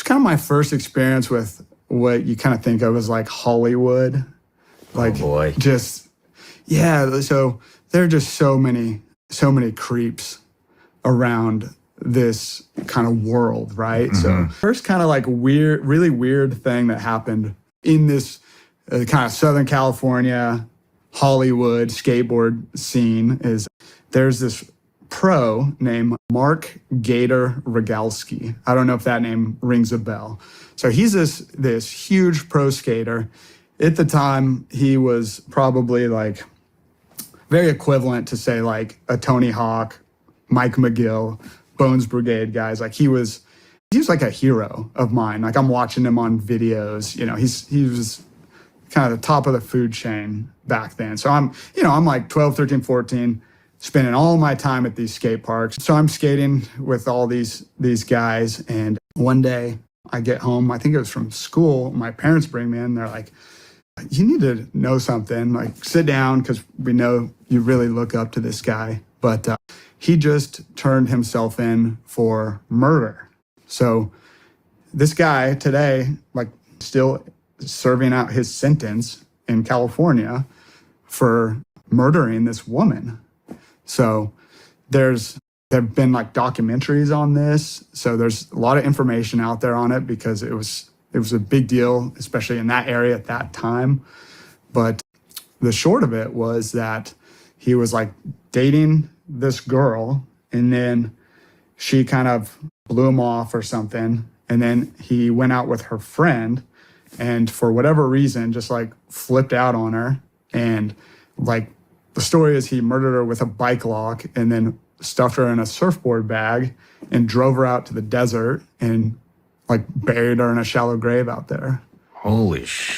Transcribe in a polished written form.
kind of my first experience with what you kind of think of as like Hollywood. Like, oh boy. Just, yeah. So there are just so many creeps around this kind of world, right? So first kind of like really weird thing that happened in this kind of Southern California, Hollywood skateboard scene is there's this pro named Mark Gator Rogalski. I don't know if that name rings a bell. So he's this huge pro skater. At the time, he was probably like very equivalent to say like a Tony Hawk, Mike McGill, Bones Brigade guys. Like he was like a hero of mine. Like I'm watching him on videos. You know, he was kind of the top of the food chain back then. So I'm like 12, 13, 14, spending all my time at these skate parks. So I'm skating with all these guys. And one day I get home, I think it was from school. My parents bring me in. They're like, you need to know something. Like sit down because we know you really look up to this guy. But he just turned himself in for murder. So this guy today, like still serving out his sentence in California for murdering this woman. So there've been like documentaries on this. So there's a lot of information out there on it because it was a big deal, especially in that area at that time. But the short of it was that he was like dating this girl and then she kind of blew him off or something. And then he went out with her friend and for whatever reason, just like flipped out on her. And like the story is he murdered her with a bike lock and then stuffed her in a surfboard bag and drove her out to the desert and like buried her in a shallow grave out there. Holy shit.